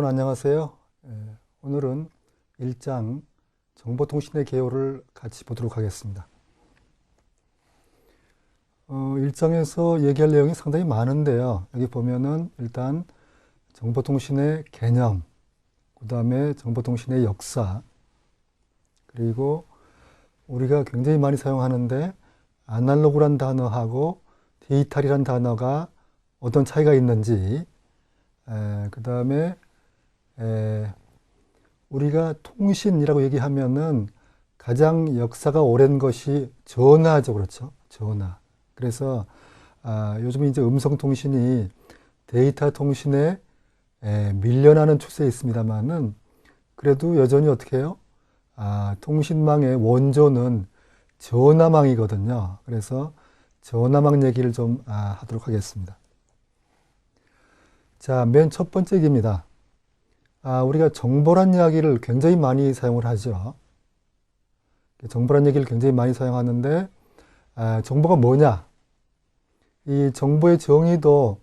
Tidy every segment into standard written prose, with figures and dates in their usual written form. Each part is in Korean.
여러분 안녕하세요. 오늘은 1장 정보통신의 개요를 같이 보도록 하겠습니다. 1장에서 얘기할 내용이 상당히 많은데요. 여기 보면은 일단 정보통신의 개념, 그 다음에 정보통신의 역사, 그리고 우리가 굉장히 많이 사용하는데 아날로그란 단어하고 디지털이란 단어가 어떤 차이가 있는지, 그 다음에 우리가 통신이라고 얘기하면은 가장 역사가 오랜 것이 전화죠. 그렇죠? 전화. 그래서 요즘 이제 음성통신이 데이터 통신에 밀려나는 추세에 있습니다만은 그래도 여전히 어떻게 해요? 통신망의 원조는 전화망이거든요. 그래서 전화망 얘기를 좀 하도록 하겠습니다. 자, 맨 첫 번째 얘기입니다. 우리가 정보란 이야기를 굉장히 많이 사용을 하죠. 정보란 얘기를 굉장히 많이 사용하는데, 정보가 뭐냐? 이 정보의 정의도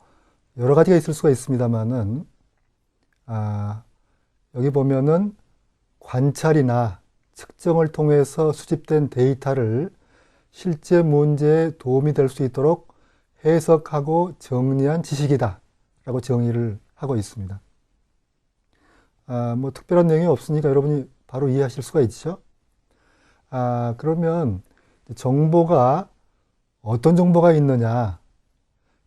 여러 가지가 있을 수가 있습니다만은, 여기 보면은 관찰이나 측정을 통해서 수집된 데이터를 실제 문제에 도움이 될 수 있도록 해석하고 정리한 지식이다 라고 정의를 하고 있습니다. 뭐 특별한 내용이 없으니까 여러분이 바로 이해하실 수가 있죠. 그러면 정보가 어떤 정보가 있느냐,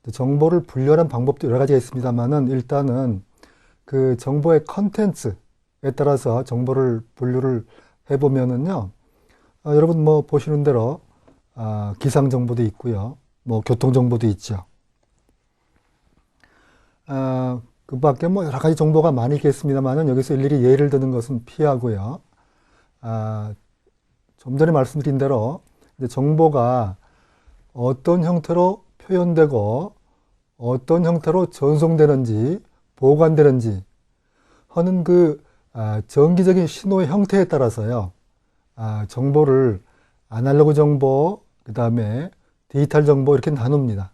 정보를 분류하는 방법도 여러 가지가 있습니다만은 일단은 그 정보의 컨텐츠에 따라서 정보를 분류를 해보면은요, 여러분 뭐 보시는 대로 기상 정보도 있고요, 뭐 교통 정보도 있죠. 그 밖에 뭐 여러 가지 정보가 많이 있겠습니다만은 여기서 일일이 예를 드는 것은 피하고요. 좀 전에 말씀드린 대로 이제 정보가 어떤 형태로 표현되고 어떤 형태로 전송되는지 보관되는지 하는 그 정기적인 신호의 형태에 따라서요. 정보를 아날로그 정보, 그 다음에 디지털 정보 이렇게 나눕니다.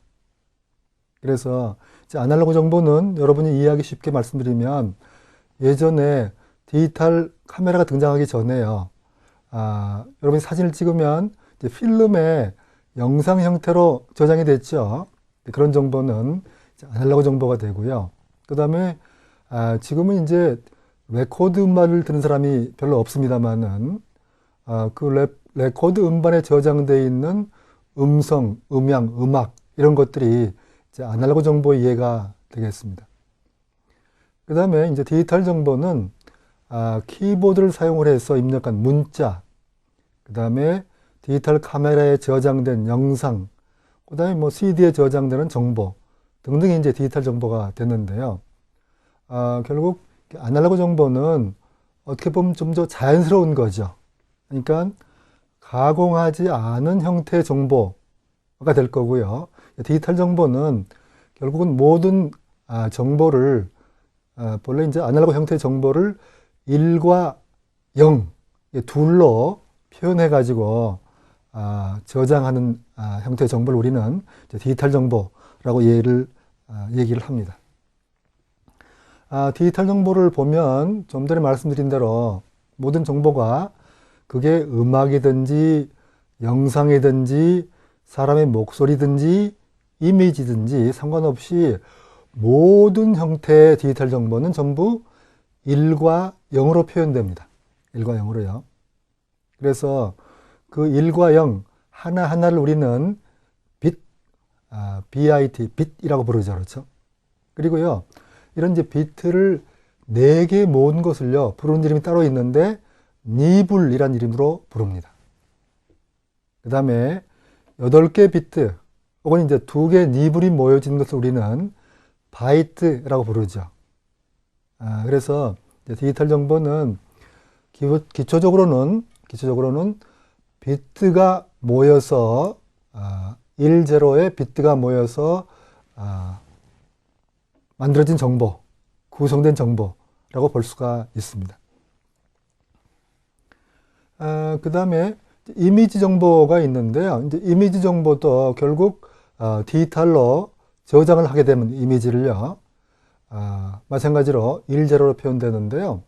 그래서 아날로그 정보는 여러분이 이해하기 쉽게 말씀드리면 예전에 디지털 카메라가 등장하기 전에요. 여러분이 사진을 찍으면 이제 필름에 영상 형태로 저장이 됐죠. 그런 정보는 아날로그 정보가 되고요. 그 다음에 지금은 이제 레코드 음반을 듣는 사람이 별로 없습니다만은 그 레코드 음반에 저장되어 있는 음성, 음향, 음악 이런 것들이 이제 아날로그 정보의 이해가 되겠습니다. 그 다음에 이제 디지털 정보는 키보드를 사용을 해서 입력한 문자, 그 다음에 디지털 카메라에 저장된 영상, 그 다음에 뭐 CD에 저장되는 정보 등등이 이제 디지털 정보가 됐는데요. 결국 아날로그 정보는 어떻게 보면 좀 더 자연스러운 거죠. 그러니까 가공하지 않은 형태의 정보가 될 거고요. 디지털 정보는 결국은 모든 정보를 본래 이제 아날로그 형태의 정보를 1과 0 둘로 표현해 가지고 저장하는 형태의 정보를 우리는 디지털 정보라고 얘기를 합니다. 디지털 정보를 보면 좀 전에 말씀드린 대로 모든 정보가 그게 음악이든지 영상이든지 사람의 목소리든지 이미지든지 상관없이 모든 형태의 디지털 정보는 전부 1과 0으로 표현됩니다. 1과 0으로요. 그래서 그 1과 0 하나하나를 우리는 bit, bit이라고 부르죠. 그렇죠? 그리고요, 이런 이제 비트를 4개 모은 것을요, 부르는 이름이 따로 있는데, 니블이라는 이름으로 부릅니다. 그 다음에 8개 비트, 혹은 이제 2개 니블이 모여진 것을 우리는 바이트라고 부르죠. 그래서 디지털 정보는 기초적으로는 비트가 모여서 1, 0의 비트가 모여서 만들어진 정보, 구성된 정보라고 볼 수가 있습니다. 그 다음에 이미지 정보가 있는데요. 이제 이미지 정보도 결국 디지털로 저장을 하게 되면 이미지를요. 마찬가지로 일자로로 표현되는데요.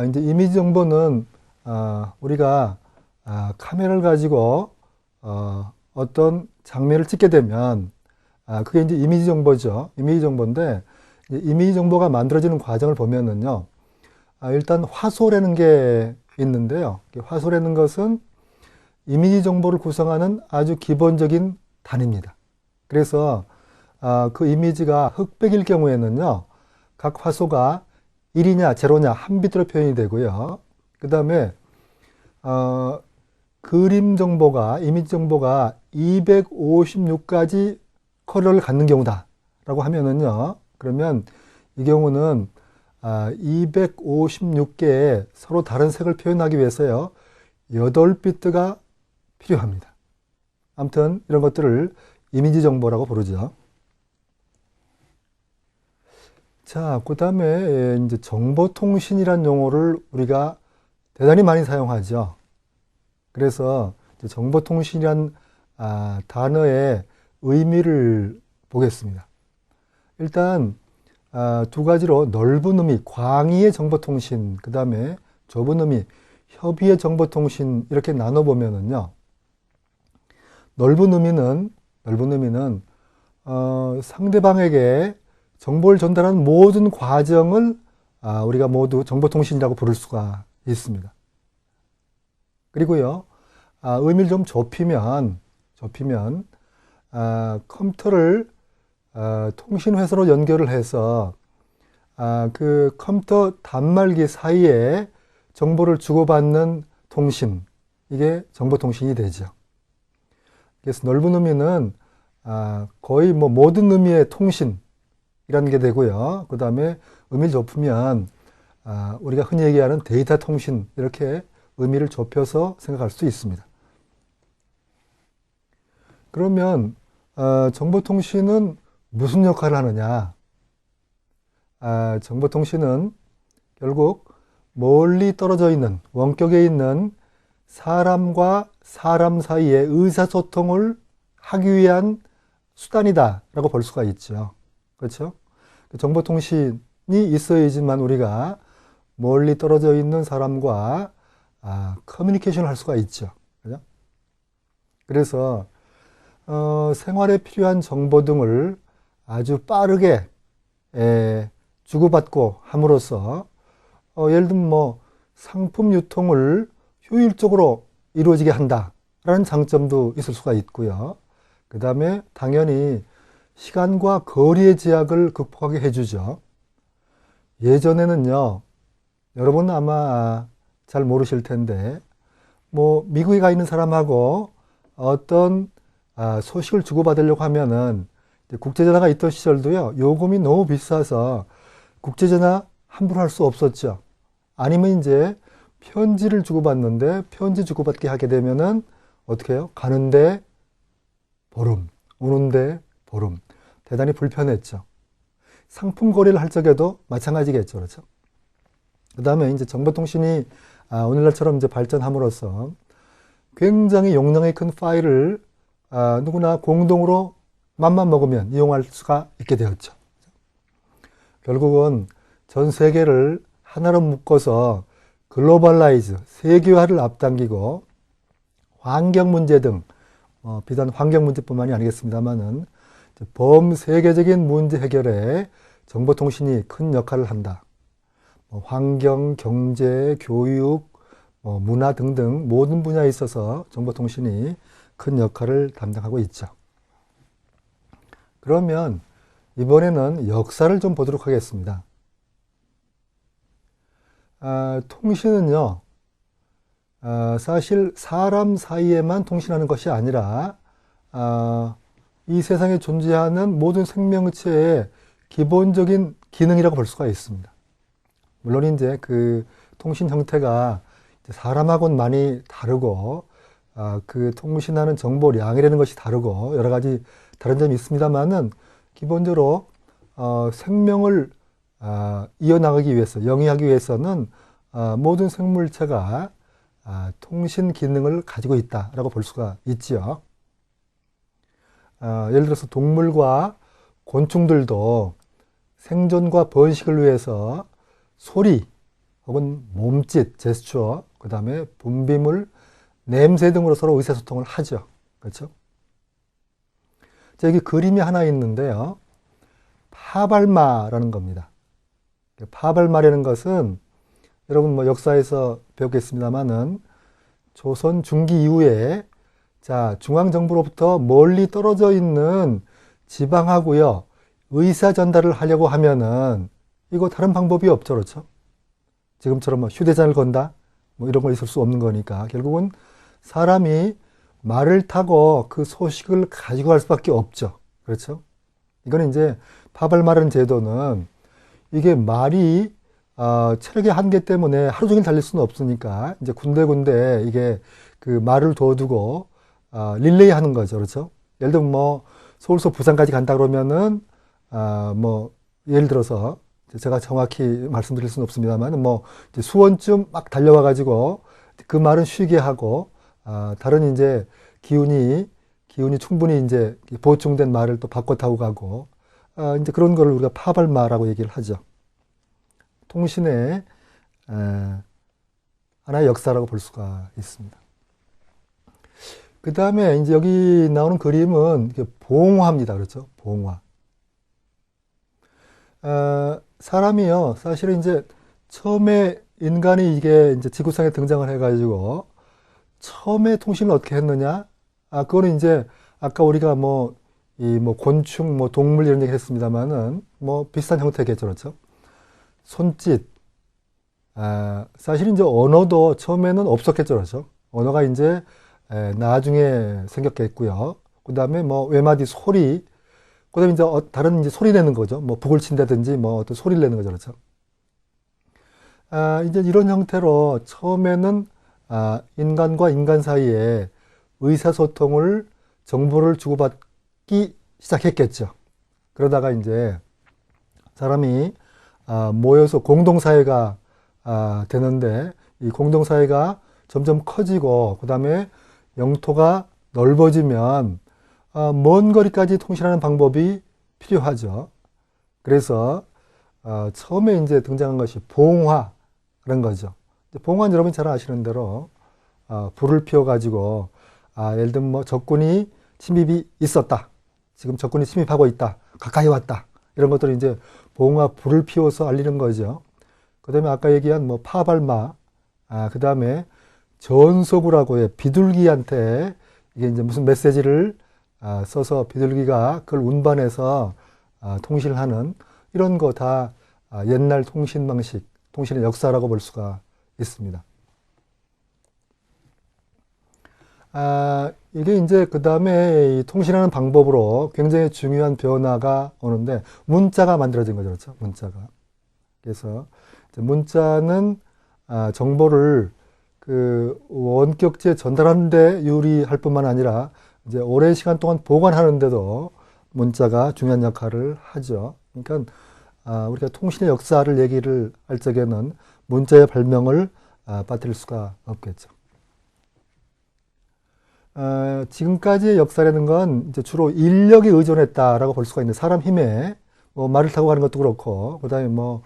이제 이미지 정보는 우리가 카메라를 가지고 어떤 장면을 찍게 되면 그게 이제 이미지 정보죠. 이미지 정보인데 이미지 정보가 만들어지는 과정을 보면은요. 일단 화소라는 게 있는데요. 화소라는 것은 이미지 정보를 구성하는 아주 기본적인 단위입니다. 그래서 그 이미지가 흑백일 경우에는요. 각 화소가 1이냐 제로냐 한 비트로 표현이 되고요. 그 다음에 그림 정보가 이미지 정보가 256가지 컬러를 갖는 경우다 라고 하면은요. 그러면 이 경우는 256개의 서로 다른 색을 표현하기 위해서요. 8비트가 필요합니다. 아무튼 이런 것들을 이미지 정보라고 부르죠. 자, 그 다음에 이제 정보통신이란 용어를 우리가 대단히 많이 사용하죠. 그래서 정보통신이란 단어의 의미를 보겠습니다. 일단 두 가지로 넓은 의미, 광의의 정보통신, 그 다음에 좁은 의미, 협의의 정보통신 이렇게 나눠보면은요. 넓은 의미는 상대방에게 정보를 전달하는 모든 과정을 우리가 모두 정보통신이라고 부를 수가 있습니다. 그리고요, 의미를 좀 좁히면 컴퓨터를 통신회사로 연결을 해서 그 컴퓨터 단말기 사이에 정보를 주고받는 통신, 이게 정보통신이 되죠. 그래서 넓은 의미는 거의 뭐 모든 의미의 통신이라는 게 되고요. 그 다음에 의미를 좁히면 우리가 흔히 얘기하는 데이터 통신, 이렇게 의미를 좁혀서 생각할 수 있습니다. 그러면 정보통신은 무슨 역할을 하느냐? 정보통신은 결국 멀리 떨어져 있는, 원격에 있는 사람과 사람 사이의 의사소통을 하기 위한 수단이다 라고 볼 수가 있죠. 그렇죠? 정보통신이 있어야지만 우리가 멀리 떨어져 있는 사람과 커뮤니케이션을 할 수가 있죠. 그죠? 그래서 생활에 필요한 정보 등을 아주 빠르게 주고받고 함으로써 예를 들면 뭐 상품 유통을 효율적으로 이루어지게 한다라는 장점도 있을 수가 있고요. 그 다음에 당연히 시간과 거리의 제약을 극복하게 해주죠. 예전에는요, 여러분 아마 잘 모르실 텐데, 뭐 미국에 가 있는 사람하고 어떤 소식을 주고받으려고 하면은 국제전화가 있던 시절도요, 요금이 너무 비싸서 국제전화 함부로 할 수 없었죠. 아니면 이제 편지를 주고받는데 편지 주고받게 하게 되면은 어떻게 해요? 가는데 보름, 오는데 보름. 대단히 불편했죠. 상품 거래를 할 적에도 마찬가지겠죠. 그렇죠? 그 다음에 이제 정보통신이 오늘날처럼 이제 발전함으로써 굉장히 용량이 큰 파일을 누구나 공동으로 맘만 먹으면 이용할 수가 있게 되었죠. 결국은 전 세계를 하나로 묶어서 글로벌라이즈, 세계화를 앞당기고 환경 문제 등 비단 환경 문제뿐만이 아니겠습니다만은 범세계적인 문제 해결에 정보통신이 큰 역할을 한다. 환경, 경제, 교육, 문화 등등 모든 분야에 있어서 정보통신이 큰 역할을 담당하고 있죠. 그러면 이번에는 역사를 좀 보도록 하겠습니다. 통신은요, 사실 사람 사이에만 통신하는 것이 아니라 이 세상에 존재하는 모든 생명체의 기본적인 기능이라고 볼 수가 있습니다. 물론 이제 그 통신 형태가 사람하고는 많이 다르고 그 통신하는 정보량이라는 것이 다르고 여러 가지 다른 점이 있습니다만은 기본적으로 생명을 이어나가기 위해서, 영위하기 위해서는 모든 생물체가 통신 기능을 가지고 있다라고 볼 수가 있지요. 예를 들어서 동물과 곤충들도 생존과 번식을 위해서 소리 혹은 몸짓, 제스처, 그 다음에 분비물, 냄새 등으로 서로 의사소통을 하죠. 그렇죠? 자, 여기 그림이 하나 있는데요. 파발마라는 겁니다. 파발마라는 것은 여러분 뭐 역사에서 배웠겠습니다만은 조선 중기 이후에 자, 중앙정부로부터 멀리 떨어져 있는 지방하고요, 의사 전달을 하려고 하면은 이거 다른 방법이 없죠. 그렇죠? 지금처럼 뭐 휴대전화를 건다? 뭐 이런 거 있을 수 없는 거니까 결국은 사람이 말을 타고 그 소식을 가지고 갈 수밖에 없죠. 그렇죠? 이거는 이제 파발마라는 제도는 이게 말이 체력의 한계 때문에 하루 종일 달릴 수는 없으니까 이제 군데군데 이게 그 말을 둬두고 릴레이 하는 거죠. 그렇죠? 예를 들면 뭐 서울서 부산까지 간다 그러면은 뭐 예를 들어서 제가 정확히 말씀드릴 수는 없습니다만 뭐 수원쯤 막 달려와 가지고 그 말은 쉬게 하고 다른 이제 기운이 충분히 이제 보충된 말을 또 바꿔 타고 가고 이제 그런 거를 우리가 파발마라고 얘기를 하죠. 통신의 하나의 역사라고 볼 수가 있습니다. 그 다음에 이제 여기 나오는 그림은 봉화입니다. 그렇죠? 봉화. 사람이요, 사실은 이제 처음에 인간이 이게 이제 지구상에 등장을 해가지고 처음에 통신을 어떻게 했느냐? 그거는 이제 아까 우리가 뭐 곤충, 뭐 동물 이런 얘기 했습니다만은 뭐 비슷한 형태겠죠. 그렇죠? 손짓. 사실 이제 언어도 처음에는 없었겠죠. 그렇죠? 언어가 이제 나중에 생겼겠고요. 그 다음에 뭐 외마디 소리, 그 다음에 이제 다른 이제 소리 내는 거죠. 뭐 북을 친다든지 뭐 어떤 소리를 내는 거죠. 그렇죠? 이제 이런 형태로 처음에는 인간과 인간 사이에 의사소통을, 정보를 주고받기 시작했겠죠. 그러다가 이제 사람이 모여서 공동사회가 되는데 이 공동사회가 점점 커지고 그 다음에 영토가 넓어지면 먼 거리까지 통신하는 방법이 필요하죠. 그래서 처음에 이제 등장한 것이 봉화라는 거죠. 봉화는 여러분이 잘 아시는 대로 불을 피워가지고 예를 들면 뭐 적군이 침입이 있었다. 지금 적군이 침입하고 있다. 가까이 왔다. 이런 것들을 이제 봉화 불을 피워서 알리는 거죠. 그 다음에 아까 얘기한 뭐 파발마, 그 다음에 전소구라고 해. 비둘기한테 이게 이제 무슨 메시지를 써서 비둘기가 그걸 운반해서 통신을 하는 이런 거 다 옛날 통신 방식, 통신의 역사라고 볼 수가 있습니다. 이게 이제 그 다음에 통신하는 방법으로 굉장히 중요한 변화가 오는데 문자가 만들어진 거죠. 그렇죠? 문자가. 그래서 문자는 정보를 그 원격지에 전달하는데 유리할 뿐만 아니라 이제 오랜 시간 동안 보관하는데도 문자가 중요한 역할을 하죠. 그러니까 우리가 통신의 역사를 얘기를 할 적에는 문자의 발명을 빠뜨릴 수가 없겠죠. 지금까지의 역사라는 건 이제 주로 인력에 의존했다라고 볼 수가 있는데 사람 힘에 뭐 말을 타고 가는 것도 그렇고 그다음에 뭐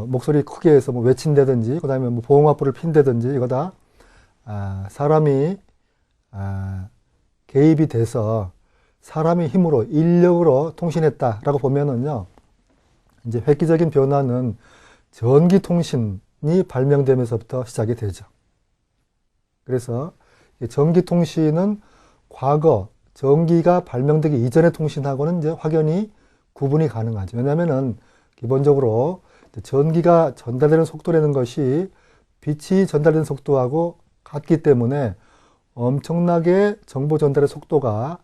목소리 크게 해서 뭐 외친다든지 그다음에 뭐 보호막불을 핀다든지 이거 다 사람이 개입이 돼서 사람의 힘으로 인력으로 통신했다라고 보면은요 이제 획기적인 변화는 전기통신이 발명되면서부터 시작이 되죠. 그래서 전기통신은 과거 전기가 발명되기 이전의 통신하고는 이제 확연히 구분이 가능하죠. 왜냐하면은 기본적으로 전기가 전달되는 속도라는 것이 빛이 전달되는 속도하고 같기 때문에 엄청나게 정보 전달의 속도가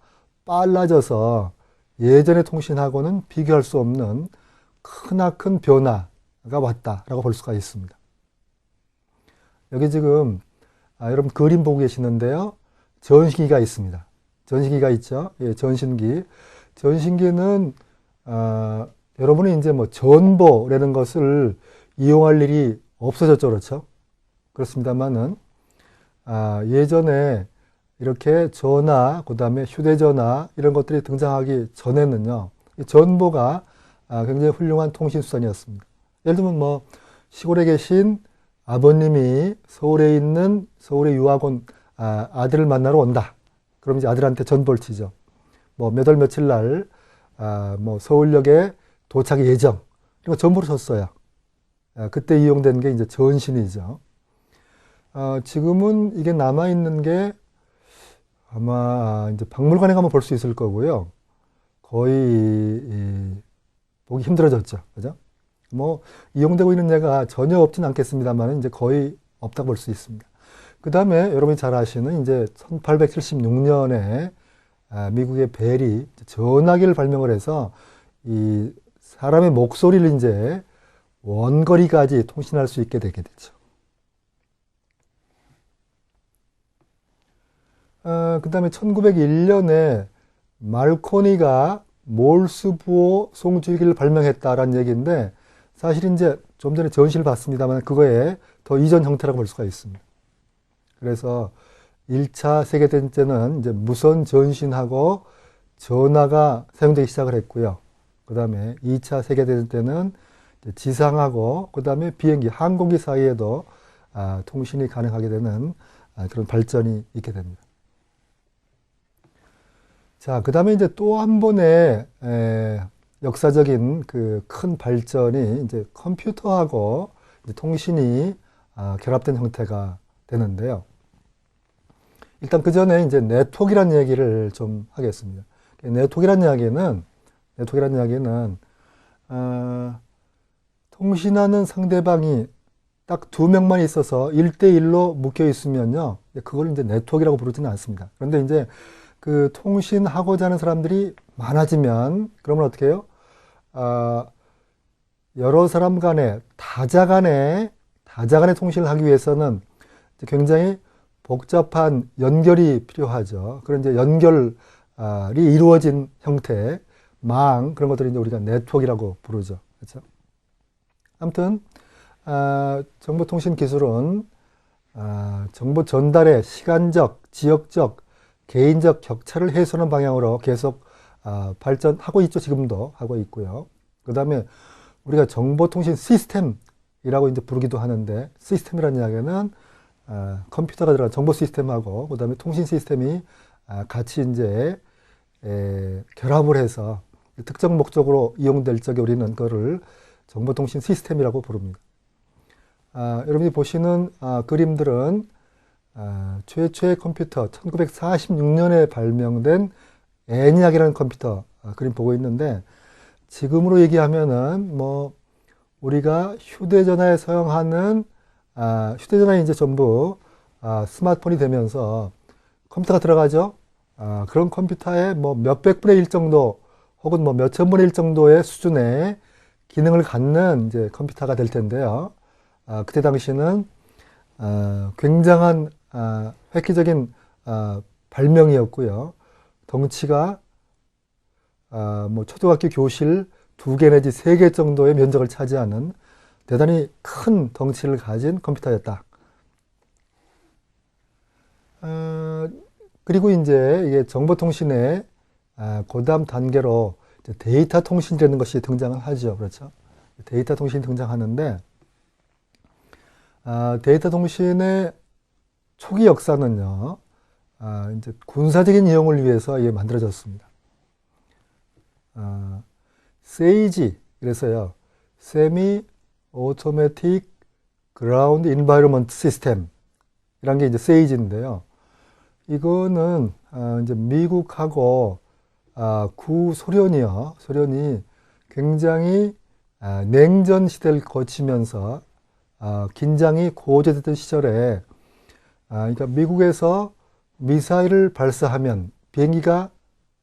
빨라져서 예전의 통신하고는 비교할 수 없는 크나큰 변화가 왔다라고 볼 수가 있습니다. 여기 지금 여러분 그림 보고 계시는데요. 전신기가 있습니다. 전신기가 있죠. 예, 전신기. 전신기는 여러분이 이제 뭐 전보라는 것을 이용할 일이 없어졌죠, 그렇죠? 그렇습니다만은 예전에 이렇게 전화, 그 다음에 휴대전화 이런 것들이 등장하기 전에는요, 전보가 굉장히 훌륭한 통신수단이었습니다. 예를 들면 뭐 시골에 계신 아버님이 서울에 있는 서울의 유학원 아들을 만나러 온다. 그럼 이제 아들한테 전보를 치죠. 뭐 몇 월 며칠 날 뭐 서울역에 도착 예정. 이거 전보를 쳤어요. 그때 이용된 게 이제 전신이죠. 지금은 이게 남아있는 게 아마 이제 박물관에 가면 볼 수 있을 거고요. 거의 보기 힘들어졌죠. 그죠? 뭐 이용되고 있는 예가 전혀 없진 않겠습니다만 이제 거의 없다고 볼 수 있습니다. 그 다음에 여러분이 잘 아시는 이제 1876년에 미국의 벨이 전화기를 발명을 해서 이 사람의 목소리를 이제 원거리까지 통신할 수 있게 되게 되죠. 그 다음에 1901년에 말코니가 몰스 부호 송출기를 발명했다라는 얘기인데 사실 이제 좀 전에 전시를 봤습니다만 그거에 더 이전 형태라고 볼 수가 있습니다. 그래서 1차 세계대전 때는 이제 무선 전신하고 전화가 사용되기 시작을 했고요. 그 다음에 2차 세계대전 때는 지상하고 그 다음에 비행기, 항공기 사이에도 통신이 가능하게 되는 그런 발전이 있게 됩니다. 자, 그 다음에 이제 또 한 번의 역사적인 그 큰 발전이 이제 컴퓨터하고 이제 통신이 결합된 형태가 되는데요. 일단 그 전에 이제 네트워크라는 얘기를 좀 하겠습니다. 네트워크라는 이야기는 통신하는 상대방이 딱 두 명만 있어서 1대1로 묶여 있으면요. 그걸 이제 네트워크라고 부르지는 않습니다. 그런데 이제 그 통신하고자 하는 사람들이 많아지면 그러면 어떻게 해요? 여러 사람 간에 다자 간에 통신을 하기 위해서는 굉장히 복잡한 연결이 필요하죠. 그런 이제 연결이 이루어진 형태, 망 그런 것들을 이제 우리가 네트워크라고 부르죠. 그렇죠? 아무튼 정보통신 기술은 정보 전달의 시간적, 지역적, 개인적 격차를 해소하는 방향으로 계속 발전하고 있죠. 지금도 하고 있고요. 그 다음에 우리가 정보통신 시스템이라고 이제 부르기도 하는데 시스템이라는 이야기는 컴퓨터가 들어간 정보 시스템하고 그 다음에 통신 시스템이 같이 이제 결합을 해서 특정 목적으로 이용될 적에 우리는 그거를 정보통신 시스템이라고 부릅니다. 여러분이 보시는 그림들은 최초의 컴퓨터 1946년에 발명된 ENIAC이라는 컴퓨터 그림 보고 있는데 지금으로 얘기하면은 뭐 우리가 휴대전화에 사용하는 휴대전화에 이제 전부 스마트폰이 되면서 컴퓨터가 들어가죠. 그런 컴퓨터에 뭐 몇백 분의 1 정도 혹은 뭐 몇천 분의 1 정도의 수준의 기능을 갖는 이제 컴퓨터가 될 텐데요. 그때 당시는 굉장한 획기적인 발명이었고요. 덩치가 뭐 초등학교 교실 2개 내지 3개 정도의 면적을 차지하는 대단히 큰 덩치를 가진 컴퓨터였다. 그리고 이제 이게 정보통신의 그다음 단계로 데이터 통신이라는 것이 등장을 하죠. 그렇죠? 데이터 통신이 등장하는데 데이터 통신의 초기 역사는요, 이제 군사적인 이용을 위해서 이게 만들어졌습니다. SAGE, 그래서요, Semi Automatic Ground Environment System, 이란 게 이제 SAGE인데요. 이거는, 이제 미국하고, 구소련이요, 소련이 굉장히, 냉전 시대를 거치면서, 긴장이 고조됐던 시절에, 그러니까 미국에서 미사일을 발사하면 비행기가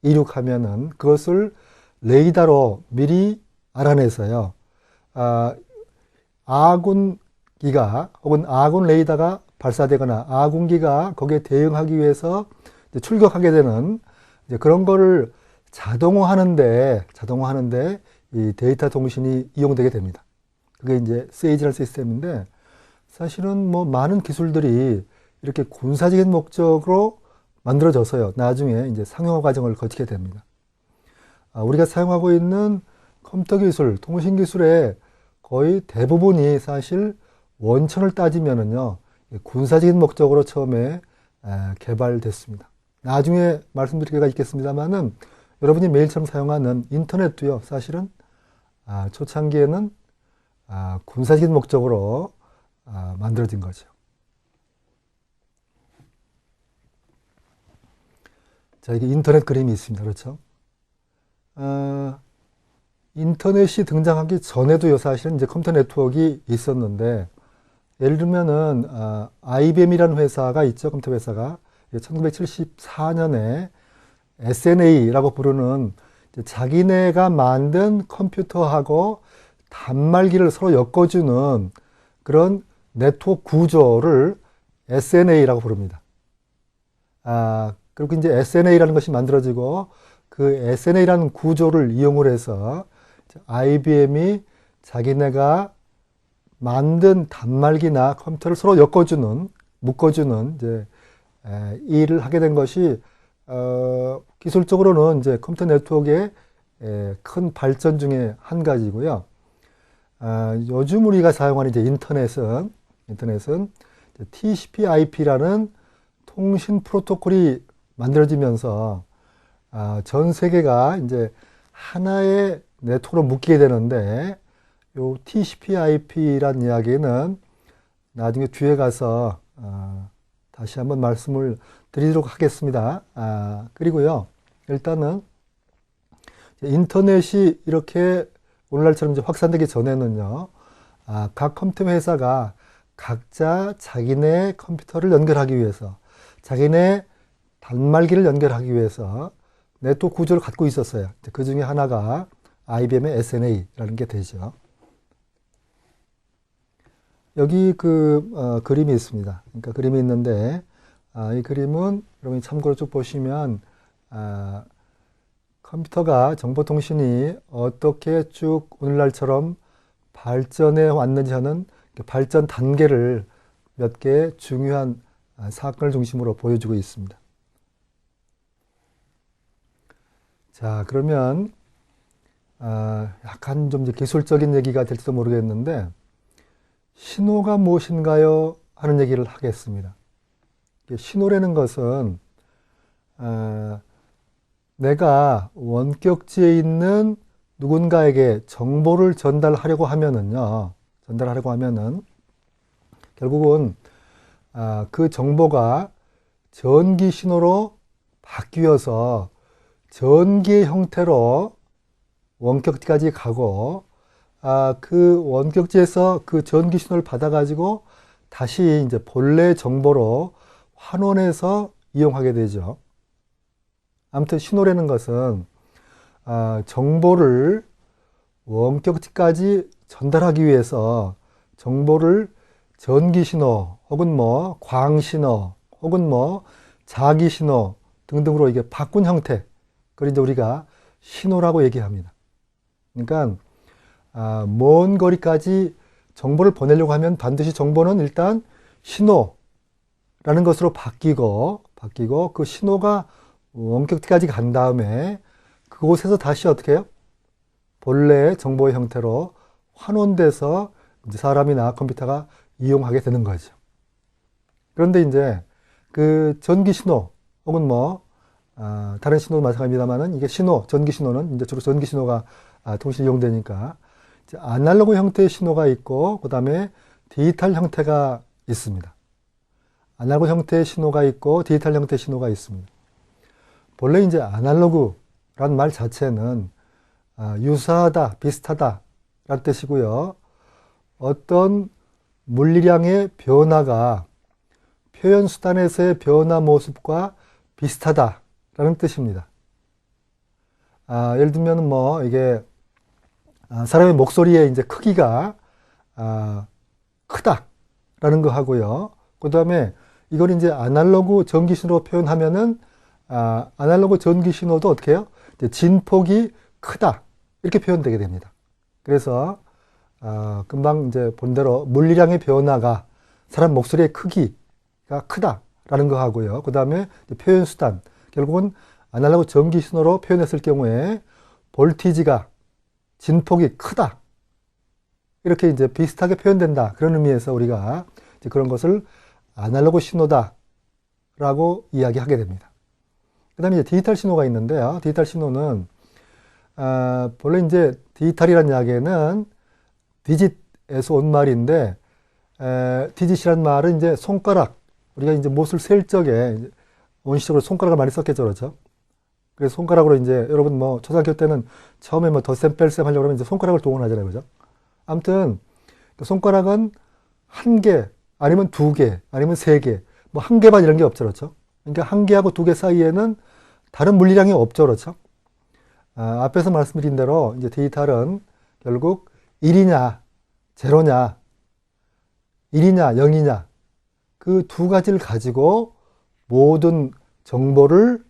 이륙하면은 그것을 레이더로 미리 알아내서요. 아군기가 혹은 아군 레이더가 발사되거나 아군기가 거기에 대응하기 위해서 출격하게 되는 이제 그런 거를 자동화하는데 이 데이터 통신이 이용되게 됩니다. 그게 이제 세이지라는 시스템인데 사실은 뭐 많은 기술들이 이렇게 군사적인 목적으로 만들어져서요. 나중에 이제 상용화 과정을 거치게 됩니다. 우리가 사용하고 있는 컴퓨터 기술, 통신 기술의 거의 대부분이 사실 원천을 따지면은요, 군사적인 목적으로 처음에 개발됐습니다. 나중에 말씀드릴 게가 있겠습니다만은 여러분이 매일처럼 사용하는 인터넷도요, 사실은 초창기에는 군사적인 목적으로 만들어진 거죠. 자, 이게 인터넷 그림이 있습니다. 그렇죠? 인터넷이 등장하기 전에도요, 사실은 이제 컴퓨터 네트워크가 있었는데, 예를 들면은, IBM이라는 회사가 있죠, 컴퓨터 회사가. 1974년에 SNA라고 부르는 자기네가 만든 컴퓨터하고 단말기를 서로 엮어주는 그런 네트워크 구조를 SNA라고 부릅니다. 그리고 이제 SNA라는 것이 만들어지고 그 SNA라는 구조를 이용을 해서 IBM이 자기네가 만든 단말기나 컴퓨터를 서로 엮어주는, 묶어주는 이제 일을 하게 된 것이 기술적으로는 이제 컴퓨터 네트워크의 큰 발전 중에 한 가지고요. 요즘 우리가 사용하는 이제 인터넷은 TCP/IP라는 통신 프로토콜이 만들어지면서 전 세계가 이제 하나의 네트워크로 묶이게 되는데, 요 TCP/IP라는 이야기는 나중에 뒤에 가서 다시 한번 말씀을 드리도록 하겠습니다. 그리고요, 일단은 인터넷이 이렇게 오늘날처럼 이제 확산되기 전에는요, 각 컴퓨터 회사가 각자 자기네 컴퓨터를 연결하기 위해서, 자기네 단말기를 연결하기 위해서 네트워크 구조를 갖고 있었어요. 그 중에 하나가 IBM의 SNA라는 게 되죠. 여기 그림이 있습니다. 그러니까 그림이 있는데, 이 그림은 여러분이 참고로 쭉 보시면, 컴퓨터가, 정보통신이 어떻게 쭉 오늘날처럼 발전해 왔는지 하는 발전 단계를 몇 개 중요한 사건을 중심으로 보여주고 있습니다. 자, 그러면, 약간 좀 이제 기술적인 얘기가 될지도 모르겠는데, 신호가 무엇인가요? 하는 얘기를 하겠습니다. 신호라는 것은 내가 원격지에 있는 누군가에게 정보를 전달하려고 하면은 결국은 그 정보가 전기 신호로 바뀌어서 전기의 형태로 원격지까지 가고, 그 원격지에서 그 전기 신호를 받아가지고 다시 이제 본래 정보로 환원해서 이용하게 되죠. 아무튼 신호라는 것은 정보를 원격지까지 전달하기 위해서 정보를 전기 신호 혹은 뭐 광신호 혹은 뭐 자기 신호 등등으로 이게 바꾼 형태, 그걸 이제 우리가 신호라고 얘기합니다. 그러니까 먼 거리까지 정보를 보내려고 하면 반드시 정보는 일단 신호라는 것으로 바뀌고 그 신호가 원격지까지 간 다음에 그곳에서 다시 어떻게 해요? 본래의 정보의 형태로 환원돼서 이제 사람이나 컴퓨터가 이용하게 되는 거죠. 그런데 이제 그 전기 신호 혹은 뭐 다른 신호도 마찬가지입니다만은 이게 전기 신호는 이제 주로 전기 신호가 통신에 이용되니까 이제 아날로그 형태의 신호가 있고 그 다음에 디지털 형태가 있습니다. 아날로그 형태의 신호가 있고 디지털 형태의 신호가 있습니다. 본래 이제 아날로그란 말 자체는 유사하다, 비슷하다 라는 뜻이고요. 어떤 물리량의 변화가 표현 수단에서의 변화 모습과 비슷하다라는 뜻입니다. 예를 들면 뭐 이게 사람의 목소리의 이제 크기가 크다라는 거 하고요. 그 다음에 이걸 이제 아날로그 전기 신호로 표현하면은 아날로그 전기 신호도 어떻게 해요? 이제 진폭이 크다 이렇게 표현되게 됩니다. 그래서 금방 이제 본대로 물리량의 변화가 사람 목소리의 크기가 크다라는 거 하고요. 그 다음에 표현 수단, 결국은 아날로그 전기 신호로 표현했을 경우에 볼티지가 진폭이 크다. 이렇게 이제 비슷하게 표현된다. 그런 의미에서 우리가 이제 그런 것을 아날로그 신호다. 라고 이야기하게 됩니다. 그 다음에 이제 디지털 신호가 있는데요. 디지털 신호는, 본래 이제 디지털이라는 이야기는 디짓에서 온 말인데, 디짓이란 말은 이제 손가락, 우리가 이제 못을 셀 적에 원시적으로 손가락을 많이 썼겠죠. 그렇죠? 그래서 손가락으로 이제 여러분 뭐 초등학교 때는 처음에 뭐 덧셈 뺄셈 하려고 하면 이제 손가락을 동원하잖아요. 그죠? 아무튼 손가락은 한 개, 아니면 두 개, 아니면 세 개, 뭐 한 개 반 이런 게 없죠. 그렇죠? 그러니까 한 개하고 두 개 사이에는 다른 물리량이 없죠. 그렇죠? 앞에서 말씀드린 대로 이제 디지털은 결국 1이냐, 제로냐, 1이냐, 0이냐, 그 두 가지를 가지고 모든 정보를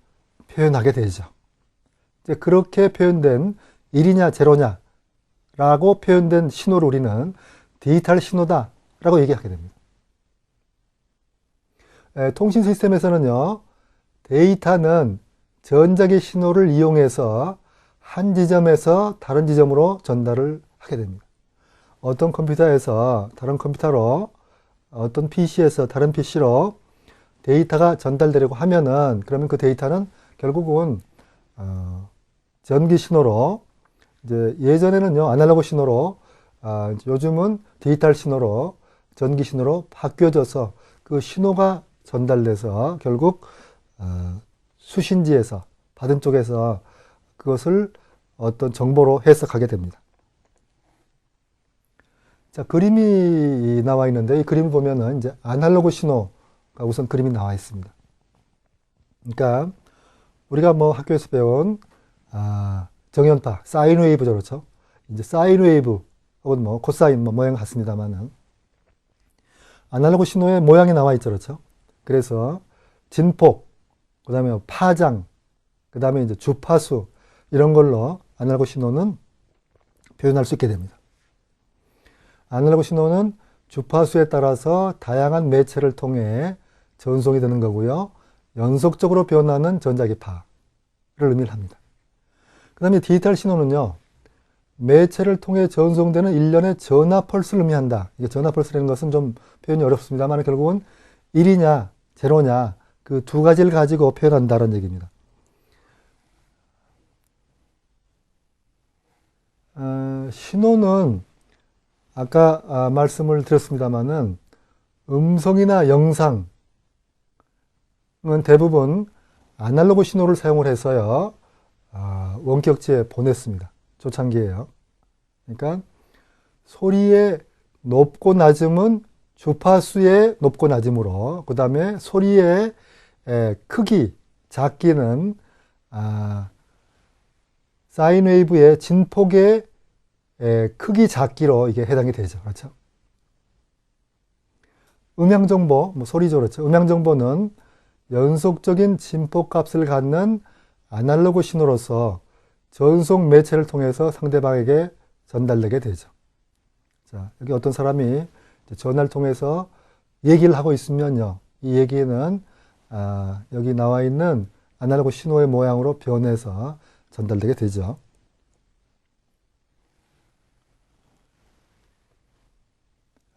표현하게 되죠. 이제 그렇게 표현된 1이냐, 제로냐 라고 표현된 신호를 우리는 디지털 신호다 라고 얘기하게 됩니다. 통신 시스템에서는요, 데이터는 전자기 신호를 이용해서 한 지점에서 다른 지점으로 전달을 하게 됩니다. 어떤 컴퓨터에서 다른 컴퓨터로, 어떤 PC에서 다른 PC로 데이터가 전달되려고 하면은, 그러면 그 데이터는 결국은 전기 신호로, 이제 예전에는요 아날로그 신호로, 요즘은 디지털 신호로, 전기 신호로 바뀌어져서 그 신호가 전달돼서 결국 수신지에서 받은 쪽에서 그것을 어떤 정보로 해석하게 됩니다. 자, 그림이 나와 있는데 이 그림을 보면은 이제 아날로그 신호가 우선 그림이 나와 있습니다. 그러니까 우리가 뭐 학교에서 배운 정연파, 사인 웨이브죠, 그렇죠? 이제 사인 웨이브 혹은 뭐 코사인 뭐 모양 같습니다만은 아날로그 신호의 모양이 나와 있죠, 그렇죠? 그래서 진폭, 그 다음에 파장, 그 다음에 이제 주파수 이런 걸로 아날로그 신호는 표현할 수 있게 됩니다. 아날로그 신호는 주파수에 따라서 다양한 매체를 통해 전송이 되는 거고요. 연속적으로 변하는 전자기파를 의미를 합니다. 그 다음에 디지털 신호는요, 매체를 통해 전송되는 일련의 전화 펄스를 의미한다. 이게 전화 펄스라는 것은 좀 표현이 어렵습니다만 결국은 1이냐, 제로냐, 그 두 가지를 가지고 표현한다는 얘기입니다. 신호는 아까 말씀을 드렸습니다만은 음성이나 영상은 대부분 아날로그 신호를 사용을 해서요, 원격지에 보냈습니다. 초창기에요. 그러니까 소리의 높고 낮음은 주파수의 높고 낮음으로, 그 다음에 소리의 크기, 작기는 사인 웨이브의 진폭의 크기, 작기로 이게 해당이 되죠. 그렇죠? 음향 정보, 뭐 소리죠. 그렇죠? 음향 정보는 연속적인 진폭 값을 갖는 아날로그 신호로서 전송 매체를 통해서 상대방에게 전달되게 되죠. 자, 여기 어떤 사람이 전화를 통해서 얘기를 하고 있으면요, 이 얘기는 여기 나와 있는 아날로그 신호의 모양으로 변해서 전달되게 되죠.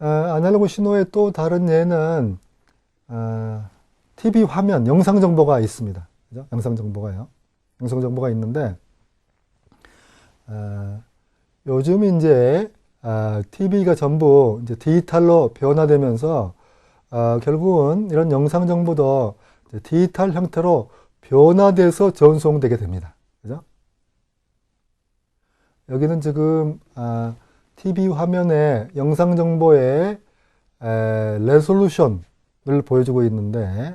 아날로그 신호의 또 다른 예는 TV 화면, 영상 정보가 있습니다. 그죠? 영상 정보가요. 영상 정보가 있는데 요즘 이제 TV가 전부 이제 디지털로 변화되면서 결국은 이런 영상 정보도 디지털 형태로 변화돼서 전송되게 됩니다. 그죠? 여기는 지금 TV 화면에 영상 정보의 레솔루션을 보여주고 있는데,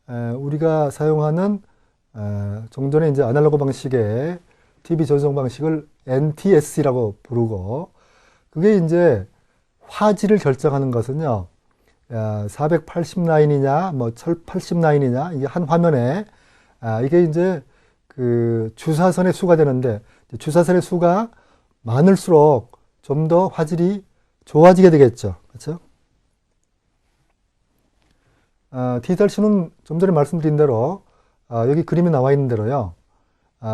우리가 사용하는 종전에 이제 아날로그 방식의 TV 전송 방식을 NTSC라고 부르고, 그게 이제 화질을 결정하는 것은요, 480 라인이냐, 뭐 1080 라인이냐, 이게 한 화면에 이게 이제 그 주사선의 수가 되는데, 주사선의 수가 많을수록 좀 더 화질이 좋아지게 되겠죠. 그렇죠? 디지털 신호는 좀 전에 말씀드린 대로 여기 그림이 나와 있는 대로요.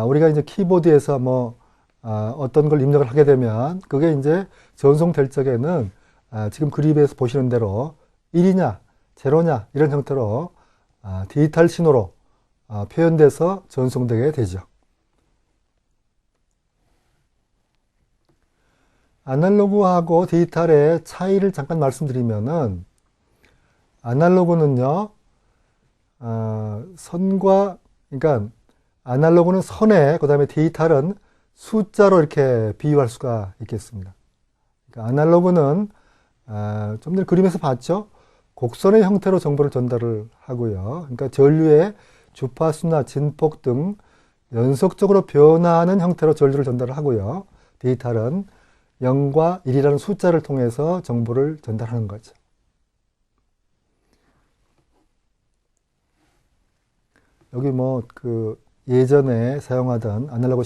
우리가 이제 키보드에서 뭐 어떤 걸 입력을 하게 되면 그게 이제 전송될 적에는 지금 그림에서 보시는 대로 1이냐, 제로냐 이런 형태로 디지털 신호로 표현돼서 전송되게 되죠. 아날로그하고 디지털의 차이를 잠깐 말씀드리면은 아날로그는요, 선과, 그러니까 아날로그는 선에, 그 다음에 디지털은 숫자로 이렇게 비유할 수가 있겠습니다. 그러니까 아날로그는 좀 전에 그림에서 봤죠? 곡선의 형태로 정보를 전달을 하고요. 그러니까 전류의 주파수나 진폭 등 연속적으로 변화하는 형태로 전류를 전달을 하고요. 디지털은 0과 1이라는 숫자를 통해서 정보를 전달하는 거죠. 여기 예전에 사용하던 아날로그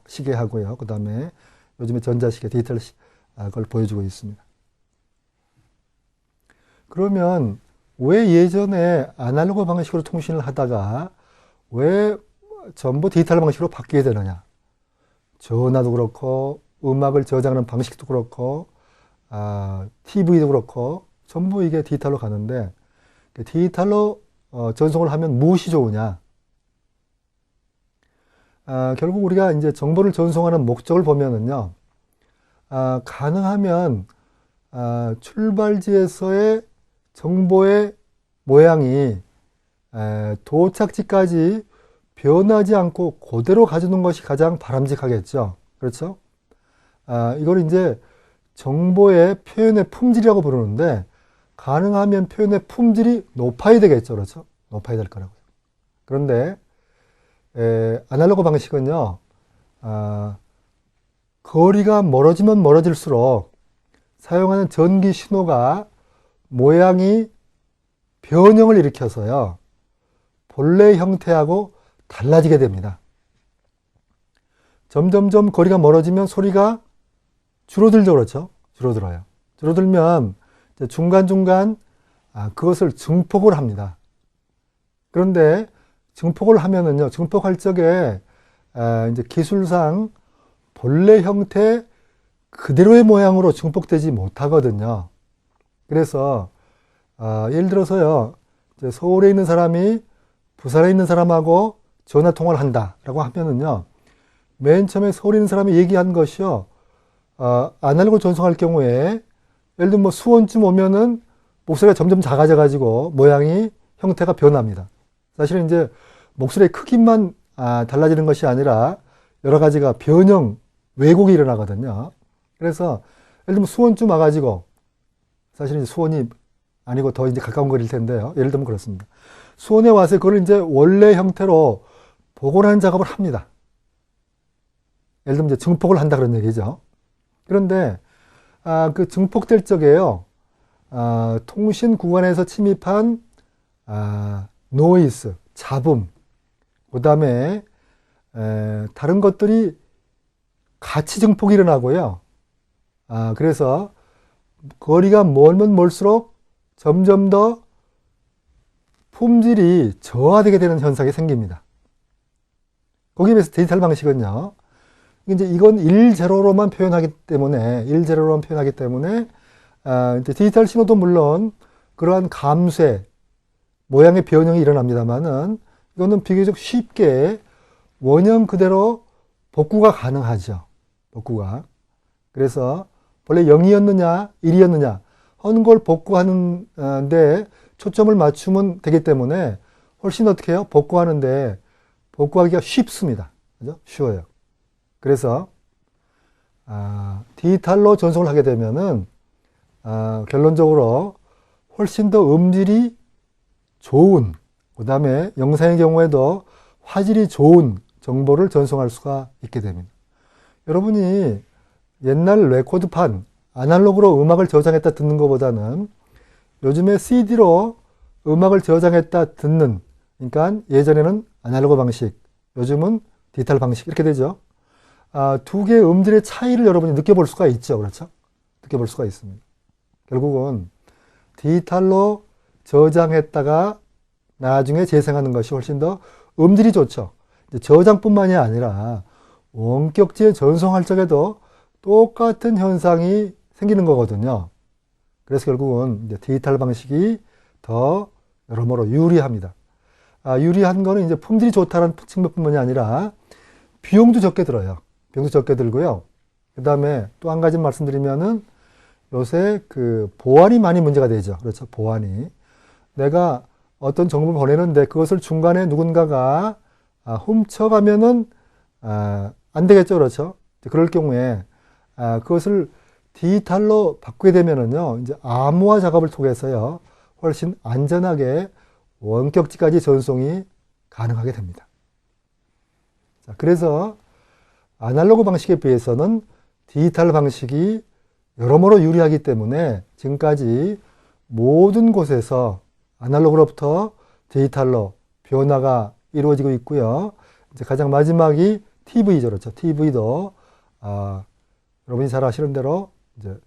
시계하고요. 그 다음에 요즘에 전자시계, 디지털 그걸 보여주고 있습니다. 그러면 왜 예전에 아날로그 방식으로 통신을 하다가 왜 전부 디지털 방식으로 바뀌게 되느냐? 전화도 그렇고 음악을 저장하는 방식도 그렇고 TV도 그렇고 전부 이게 디지털로 가는데 디지털로 전송을 하면 무엇이 좋으냐? 결국 우리가 이제 정보를 전송하는 목적을 보면은요, 가능하면 출발지에서의 정보의 모양이 도착지까지 변하지 않고 그대로 가져오는 것이 가장 바람직하겠죠. 그렇죠? 이걸 이제 정보의 표현의 품질이라고 부르는데, 가능하면 표현의 품질이 높아야 되겠죠. 그렇죠? 높아야 될 거라고요. 그런데 아날로그 방식은요, 거리가 멀어지면 멀어질수록 사용하는 전기 신호가 모양이 변형을 일으켜서요, 본래 형태하고 달라지게 됩니다. 점점점 거리가 멀어지면 소리가 줄어들죠. 그렇죠? 줄어들어요. 줄어들면 중간중간 그것을 증폭을 합니다. 그런데 증폭을 하면은요, 증폭할 적에 이제 기술상 본래 형태 그대로의 모양으로 증폭되지 못하거든요. 그래서 예를 들어서요, 이제 서울에 있는 사람이 부산에 있는 사람하고 전화 통화를 한다라고 하면은요, 맨 처음에 서울에 있는 사람이 얘기한 것이요, 아날로그 전송할 경우에 예를 들면 수원쯤 오면은 목소리가 점점 작아져 가지고 모양이 형태가 변합니다. 사실은 이제 목소리의 크기만 달라지는 것이 아니라 여러 가지가 변형, 왜곡이 일어나거든요. 그래서 예를 들면 수원쯤 와가지고, 사실은 이제 수원이 아니고 더 이제 가까운 거리일 텐데요. 예를 들면 그렇습니다. 수원에 와서 그걸 이제 원래 형태로 복원하는 작업을 합니다. 예를 들면 이제 증폭을 한다 그런 얘기죠. 그런데 그 증폭될 적에요, 통신 구간에서 침입한 노이즈, 잡음, 그 다음에 다른 것들이 같이 증폭이 일어나고요. 그래서 거리가 멀면 멀수록 점점 더 품질이 저하되게 되는 현상이 생깁니다. 거기에 비해서 디지털 방식은요, 이제 이건 1제로로만 표현하기 때문에, 이제 디지털 신호도 물론 그러한 감쇄, 모양의 변형이 일어납니다만은 이거는 비교적 쉽게 원형 그대로 복구가 가능하죠. 복구가. 그래서 원래 0이었느냐, 1이었느냐 하는 걸 복구하는 데 초점을 맞추면 되기 때문에 훨씬 어떻게 해요? 복구하기가 쉽습니다. 그죠? 쉬워요. 그래서 디지털로 전송을 하게 되면은 결론적으로 훨씬 더 음질이 좋은, 그 다음에 영상의 경우에도 화질이 좋은 정보를 전송할 수가 있게 됩니다. 여러분이 옛날 레코드판, 아날로그로 음악을 저장했다 듣는 것보다는 요즘에 CD로 음악을 저장했다 듣는, 그러니까 예전에는 아날로그 방식, 요즘은 디지털 방식 이렇게 되죠. 두 개의 음질의 차이를 여러분이 느껴볼 수가 있죠. 그렇죠? 느껴볼 수가 있습니다. 결국은 디지털로 저장했다가 나중에 재생하는 것이 훨씬 더 음질이 좋죠. 저장뿐만이 아니라 원격지에 전송할 적에도 똑같은 현상이 생기는 거거든요. 그래서 결국은 이제 디지털 방식이 더 여러모로 유리합니다. 유리한 거는 이제 품질이 좋다는 측면뿐만이 아니라 비용도 적게 들어요. 비용도 적게 들고요. 그 다음에 또 한 가지 말씀드리면은 요새 그 보안이 많이 문제가 되죠. 그렇죠. 보안이. 내가 어떤 정보를 보내는데 그것을 중간에 누군가가 훔쳐가면은 안 되겠죠. 그렇죠. 그럴 경우에 그것을 디지털로 바꾸게 되면은요, 이제 암호화 작업을 통해서요, 훨씬 안전하게 원격지까지 전송이 가능하게 됩니다. 자, 그래서 아날로그 방식에 비해서는 디지털 방식이 여러모로 유리하기 때문에 지금까지 모든 곳에서 아날로그로부터 디지털로 변화가 이루어지고 있고요. 이제 가장 마지막이 TV죠. 그렇죠. TV도 여러분이 잘 아시는 대로 이제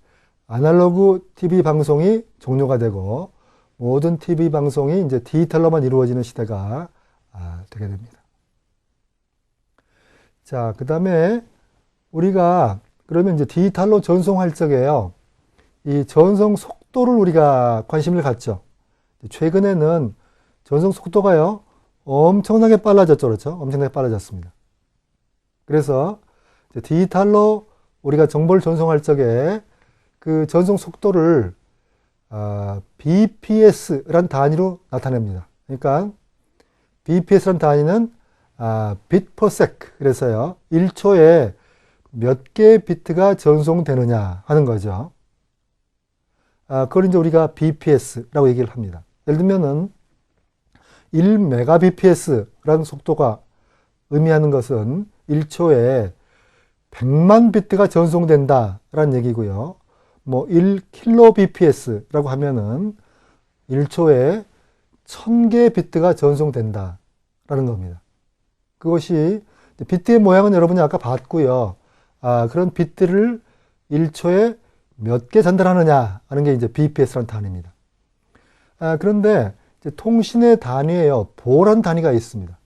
아날로그 TV 방송이 종료가 되고 모든 TV 방송이 이제 디지털로만 이루어지는 시대가 되게 됩니다. 자, 그 다음에 우리가 그러면 이제 디지털로 전송할 적에요. 이 전송 속도를 우리가 관심을 갖죠. 최근에는 전송 속도가요, 엄청나게 빨라졌죠. 그렇죠? 엄청나게 빨라졌습니다. 그래서 디지털로 우리가 정보를 전송할 적에 그 전송 속도를 BPS라는 단위로 나타냅니다. 그러니까 BPS라는 단위는 bit per sec. 그래서요, 1초에 몇 개의 비트가 전송되느냐 하는 거죠. 그걸 이제 우리가 BPS라고 얘기를 합니다. 예를 들면은 1메가bps라는 속도가 의미하는 것은 1초에 100만 비트가 전송된다라는 얘기고요. 뭐 1kbps라고 하면은 1초에 1000개의 비트가 전송된다라는 겁니다. 그것이 비트의 모양은 여러분이 아까 봤고요. 그런 비트를 1초에 몇 개 전달하느냐 하는 게 이제 BPS라는 단위입니다. 그런데 이제 통신의 단위에요, 보란 단위가 있습니다.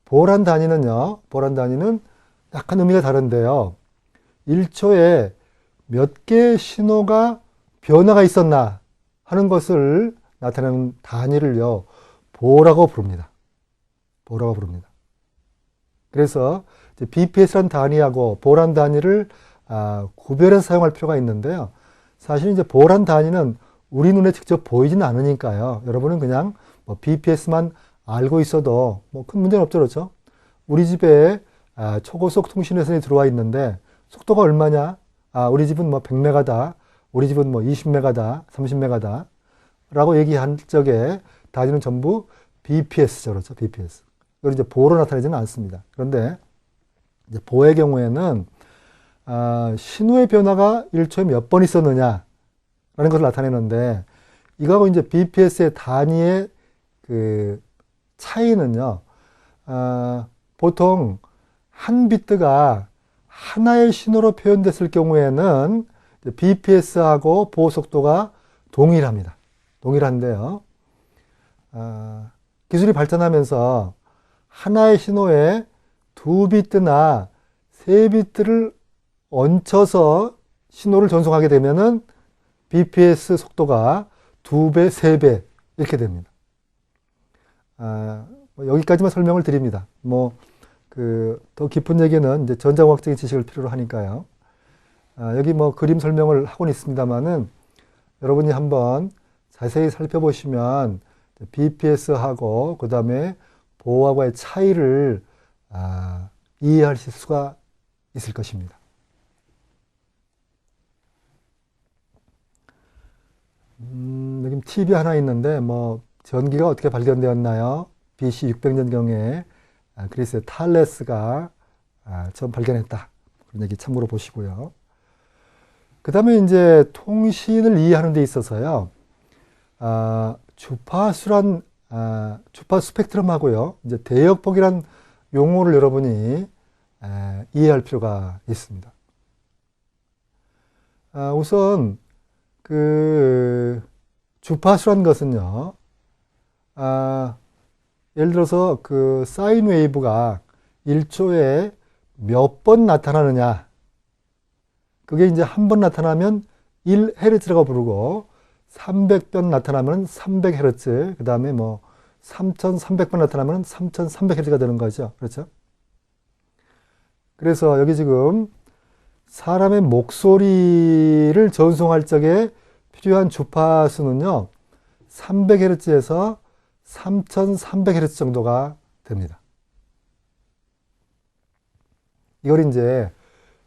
보란 단위는요, 보란 단위는 약간 의미가 다른데요. 1초에 몇 개의 신호가 변화가 있었나 하는 것을 나타내는 단위를요, 보라고 부릅니다. 보라고 부릅니다. 그래서 BPS라는 단위하고 보란 단위를 구별해서 사용할 필요가 있는데요. 사실 이제 보란 단위는 우리 눈에 직접 보이지는 않으니까요. 여러분은 그냥 뭐 BPS만 알고 있어도 뭐 큰 문제는 없죠. 그렇죠? 우리 집에 초고속 통신회선이 들어와 있는데 속도가 얼마냐? 우리 집은 뭐 100메가다. 우리 집은 뭐 20메가다. 30메가다. 라고 얘기한 적에 단위는 전부 BPS죠. 그렇죠? BPS. 이걸 이제 보로 나타내지는 않습니다. 그런데 이제 보의 경우에는 신호의 변화가 1초에 몇 번 있었느냐 라는 것을 나타내는데, 이거하고 이제 BPS의 단위의 그 차이는요, 보통 한 비트가 하나의 신호로 표현됐을 경우에는 BPS하고 보호 속도가 동일합니다. 동일한데요. 기술이 발전하면서 하나의 신호에 2비트나 3비트를 얹혀서 신호를 전송하게 되면은 BPS 속도가 2배, 3배 이렇게 됩니다. 여기까지만 설명을 드립니다. 더 깊은 얘기는 이제 전자공학적인 지식을 필요로 하니까요. 여기 그림 설명을 하고는 있습니다만은 여러분이 한번 자세히 살펴보시면 BPS하고 그 다음에 보호하고의 차이를 이해하실 수가 있을 것입니다. 여기 팁이 하나 있는데, 전기가 어떻게 발견되었나요? BC 600년경에 그리스의 탈레스가 처음 발견했다. 그런 얘기 참고로 보시고요. 그 다음에 이제 통신을 이해하는 데 있어서요, 주파수란, 주파 스펙트럼하고요, 이제 대역폭이란 용어를 여러분이 이해할 필요가 있습니다. 우선, 주파수란 것은요, 예를 들어서 사인 웨이브가 1초에 몇 번 나타나느냐. 그게 이제 한 번 나타나면 1Hz라고 부르고 300번 나타나면 300Hz, 그 다음에 뭐 3300번 나타나면 3300Hz가 되는 거죠. 그렇죠? 그래서 여기 지금 사람의 목소리를 전송할 적에 필요한 주파수는요, 300Hz에서 3300Hz 정도가 됩니다. 이걸 이제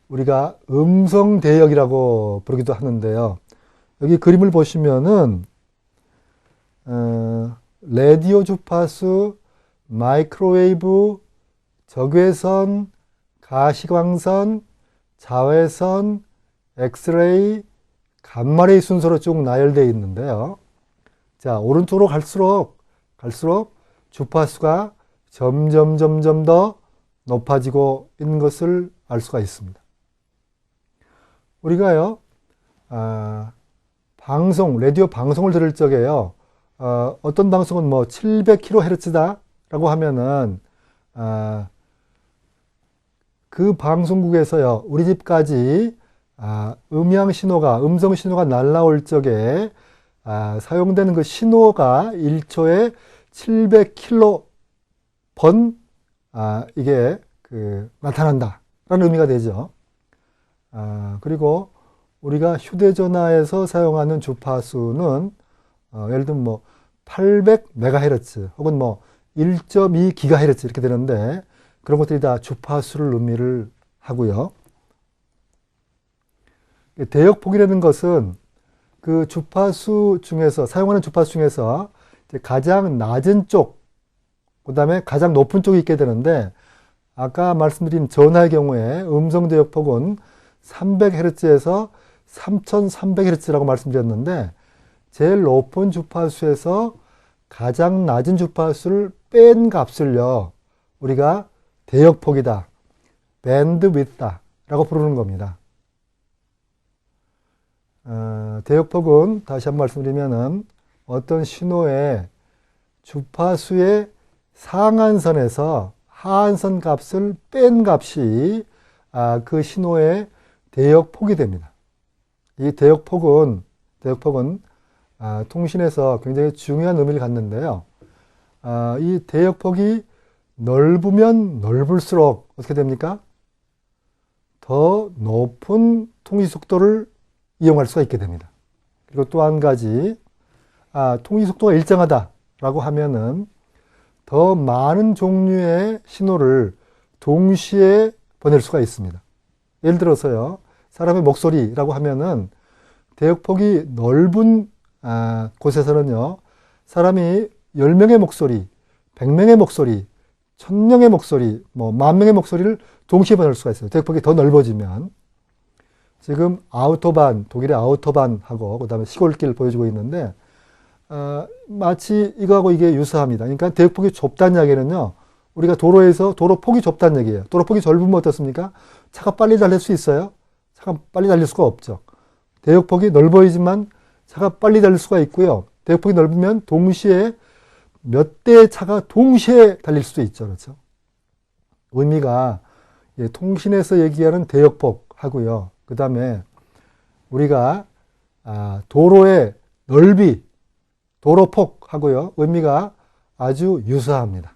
우리가 음성 대역이라고 부르기도 하는데요. 여기 그림을 보시면은 라디오 주파수, 마이크로웨이브, 적외선, 가시광선, 자외선, 엑스레이, 감마레이 순서로 쭉 나열되어 있는데요. 자, 오른쪽으로 갈수록 주파수가 점점 더 높아지고 있는 것을 알 수가 있습니다. 우리가요, 라디오 방송을 들을 적에요, 어떤 방송은 뭐 700kHz다라고 하면은, 그 방송국에서요, 우리 집까지 음성 신호가 날라올 적에 사용되는 그 신호가 1초에 700kB 이게 나타난다라는 의미가 되죠. 그리고 우리가 휴대전화에서 사용하는 주파수는 예를 들면 뭐 800MHz 혹은 뭐 1.2GHz 이렇게 되는데, 그런 것들이 다 주파수를 의미를 하고요. 대역폭이라는 것은 그 주파수 중에서, 사용하는 주파수 중에서 가장 낮은 쪽, 그 다음에 가장 높은 쪽이 있게 되는데, 아까 말씀드린 전화의 경우에 음성 대역폭은 300Hz에서 3300Hz라고 말씀드렸는데, 제일 높은 주파수에서 가장 낮은 주파수를 뺀 값을요, 우리가 대역폭이다, 밴드위드다 라고 부르는 겁니다. 대역폭은 다시 한번 말씀드리면은 어떤 신호의 주파수의 상한선에서 하한선 값을 뺀 값이 그 신호의 대역폭이 됩니다. 이 대역폭은 통신에서 굉장히 중요한 의미를 갖는데요. 이 대역폭이 넓으면 넓을수록 어떻게 됩니까? 더 높은 통신 속도를 이용할 수가 있게 됩니다. 그리고 또 한 가지, 통신 속도가 일정하다라고 하면은 더 많은 종류의 신호를 동시에 보낼 수가 있습니다. 예를 들어서요, 사람의 목소리라고 하면은 대역폭이 넓은 곳에서는요, 사람이 10명의 목소리, 100명의 목소리, 1000명의 목소리, 뭐 10,000명의 목소리를 동시에 보낼 수가 있어요. 대역폭이 더 넓어지면. 지금 독일의 아우토반하고 그 다음에 시골길 보여주고 있는데, 마치 이거하고 이게 유사합니다. 그러니까 대역폭이 좁다는 이야기는요, 우리가 도로폭이 좁다는 얘기예요. 도로폭이 좁으면 어떻습니까? 차가 빨리 달릴 수 있어요? 차가 빨리 달릴 수가 없죠. 대역폭이 넓어지만 차가 빨리 달릴 수가 있고요. 대역폭이 넓으면 동시에 몇 대의 차가 동시에 달릴 수도 있죠. 그렇죠? 의미가 통신에서 얘기하는 대역폭하고요. 그 다음에 우리가 도로의 넓이, 도로폭하고요. 의미가 아주 유사합니다.